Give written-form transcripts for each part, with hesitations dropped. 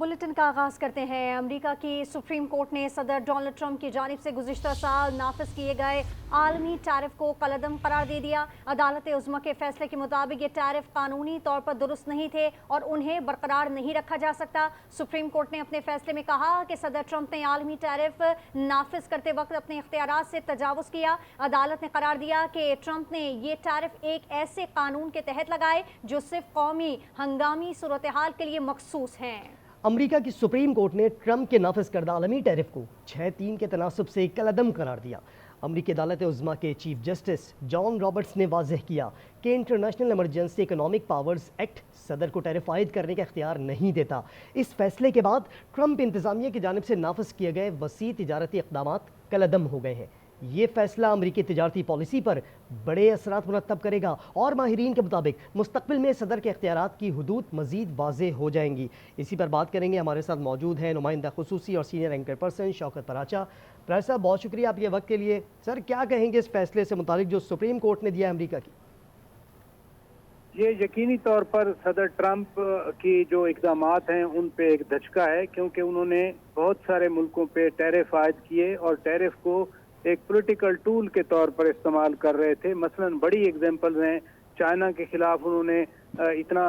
Bulletin का आगाज़ करते हैं। अमेरिका की सुप्रीम कोर्ट ने सदर डोनाल्ड ट्रंप की जानिब से गुज़िश्ता साल नाफिज किए गए आलमी टैरिफ को कलअदम करार दे दिया। अदालत उज़्मा के फैसले के मुताबिक ये टैरिफ कानूनी तौर पर दुरुस्त नहीं थे और उन्हें बरकरार नहीं रखा जा सकता। सुप्रीम कोर्ट ने अपने फैसले में कहा कि सदर ट्रंप ने आलमी टैरिफ नाफिज करते वक्त अपने इख्तियारात से तजावुज़ किया। अदालत ने करार दिया कि ट्रंप ने ये टैरिफ एक ऐसे कानून के तहत लगाए जो सिर्फ कौमी हंगामी सूरत हाल के लिए मखसूस हैं। अमेरिका की सुप्रीम कोर्ट ने ट्रंप के नाफिज करदा आलमी टैरिफ को 6-3 के तनासब से कलअदम करार दिया। अमेरिकी अदालत उज़्मा के चीफ जस्टिस जॉन रॉबर्ट्स ने वाज़ेह किया कि international emergency economic powers act सदर को टैरिफ आयद करने का इख्तियार नहीं देता। इस फैसले के बाद ट्रंप इंतज़ामिया की जानिब से नाफिज किए गए वसी तिजारती इक़दामात कलअदम हो गए हैं। ये फैसला अमरीकी तिजारती पॉलिसी पर बड़े असरात मुरतब करेगा और माहिरीन के मुताबिक मुस्तक़बिल में सदर के इख्तियारात की हुदूद मज़ीद वाज़ेह हो जाएंगी। इसी पर बात करेंगे। हमारे साथ मौजूद हैं नुमाइंदा खुसूसी और senior anchor person Shaukat Paracha. Paracha साहब, बहुत शुक्रिया आपके वक्त के लिए। सर, क्या कहेंगे इस फैसले से मुतालिक जो सुप्रीम कोर्ट ने दिया है अमरीका की? ये यकीनी तौर पर सदर ट्रंप की जो इक़दामात हैं उन पे एक धचका है, क्योंकि उन्होंने बहुत सारे मुल्कों पे टैरिफ आयद किए और टैरिफ को एक पॉलिटिकल टूल के तौर पर इस्तेमाल कर रहे थे। मसलन बड़ी एग्जांपल्स हैं, चाइना के खिलाफ उन्होंने इतना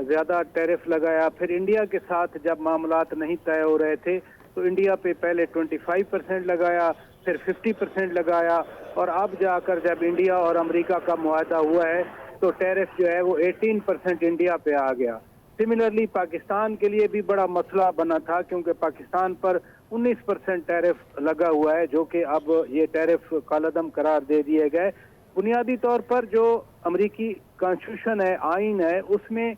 ज़्यादा टैरिफ लगाया। फिर इंडिया के साथ जब मामलात नहीं तय हो रहे थे तो इंडिया पे पहले 25% लगाया, फिर 50% लगाया, और अब जाकर जब इंडिया और अमेरिका का मुआहदा हुआ है तो टैरिफ जो है वो 18% इंडिया पे आ गया। सिमिलरली पाकिस्तान के लिए भी बड़ा मसला बना था, क्योंकि पाकिस्तान पर 19% टैरिफ लगा हुआ है, जो कि अब ये टैरिफ कलअदम करार दे दिए गए। बुनियादी तौर पर जो अमेरिकी कॉन्स्टिट्यूशन है, आइन है, उसमें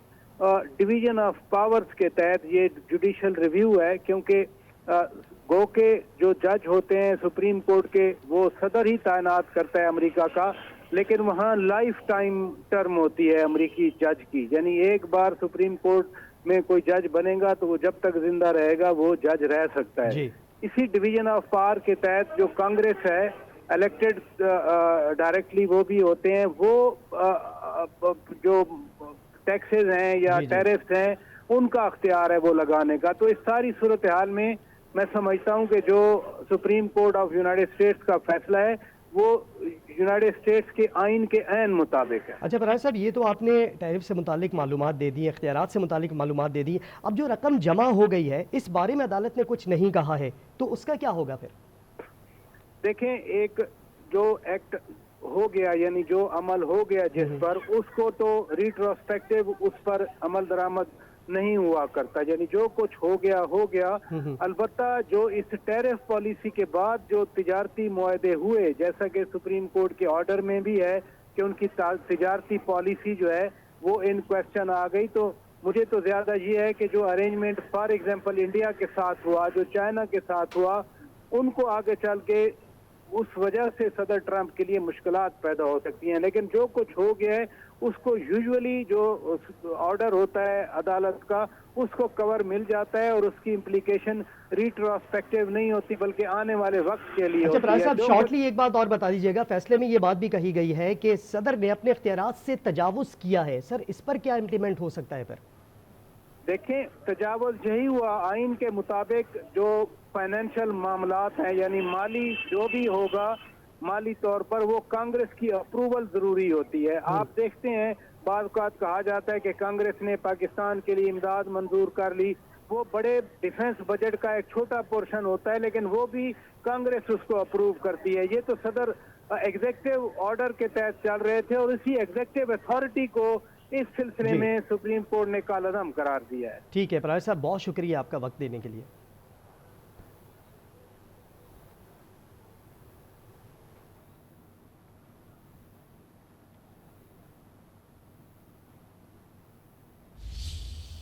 डिवीजन ऑफ पावर्स के तहत ये जुडिशल रिव्यू है, क्योंकि गो के जो जज होते हैं सुप्रीम कोर्ट के वो सदर ही तैनात करता है अमेरिका का, लेकिन वहाँ लाइफ टाइम टर्म होती है अमेरिकी जज की, यानी एक बार सुप्रीम कोर्ट में कोई जज बनेगा तो वो जब तक जिंदा रहेगा वो जज रह सकता है। इसी डिवीजन ऑफ पावर के तहत जो कांग्रेस है, इलेक्टेड डायरेक्टली वो भी होते हैं, वो जो टैक्सेस हैं या टैरिफ्स हैं उनका अख्तियार है वो लगाने का। तो इस सारी सूरत हाल में मैं समझता हूँ कि जो supreme court of United states का फैसला है वो यूनाइटेड स्टेट्स के आइन के ऐन मुताबिक है। अच्छा फराज साहब, ये तो आपने टैरिफ से मुतालिक मालूमात दे दी, इख्तियारात से मुतालिक मालूमात दे दी। अब जो रकम जमा हो गई है इस बारे में अदालत ने कुछ नहीं कहा है, तो उसका क्या होगा फिर? देखें, एक जो एक्ट हो गया यानी जो अमल हो गया जिस पर, उसको तो रिट्रोस्पेक्टिव उस पर अमल दरामद नहीं हुआ करता, यानी जो कुछ हो गया। अलबत्ता जो इस टैरिफ पॉलिसी के बाद जो तिजारती मुआहदे हुए, जैसा कि सुप्रीम कोर्ट के ऑर्डर में भी है कि उनकी तिजारती पॉलिसी जो है वो इन क्वेश्चन आ गई, तो मुझे तो ज्यादा ये है कि जो अरेंजमेंट फॉर एग्जांपल इंडिया के साथ हुआ, जो चाइना के साथ हुआ, उनको आगे चल के उस वजह से सदर ट्रंप के लिए मुश्किलात पैदा हो सकती हैं। लेकिन जो कुछ हो गया है उसको यूजुअली जो ऑर्डर होता है अदालत का उसको कवर मिल जाता है और उसकी इम्प्लीकेशन रिट्रोस्पेक्टिव नहीं होती बल्कि आने वाले वक्त के लिए होती है। साहब, शॉर्टली एक बात और बता दीजिएगा, फैसले में ये बात भी कही गई है कि सदर ने अपने इख्तियारात से तजावुज किया है। सर, इस पर क्या इम्प्लीमेंट हो सकता है फिर? देखें, तजावुज यही हुआ आइन के मुताबिक, जो फाइनेंशियल मामलात हैं यानी माली जो भी होगा माली तौर पर, वो कांग्रेस की अप्रूवल जरूरी होती है। आप देखते हैं बाज़ औक़ात कहा जाता है कि कांग्रेस ने पाकिस्तान के लिए इमदाद मंजूर कर ली, वो बड़े डिफेंस बजट का एक छोटा पोर्शन होता है, लेकिन वो भी कांग्रेस उसको अप्रूव करती है। ये तो सदर एग्जेक्टिव ऑर्डर के तहत चल रहे थे और इसी एग्जेक्टिव अथॉरिटी को इस सिलसिले में सुप्रीम कोर्ट ने कलअदम करार दिया है। ठीक है फराज साहब, बहुत शुक्रिया आपका वक्त देने के लिए।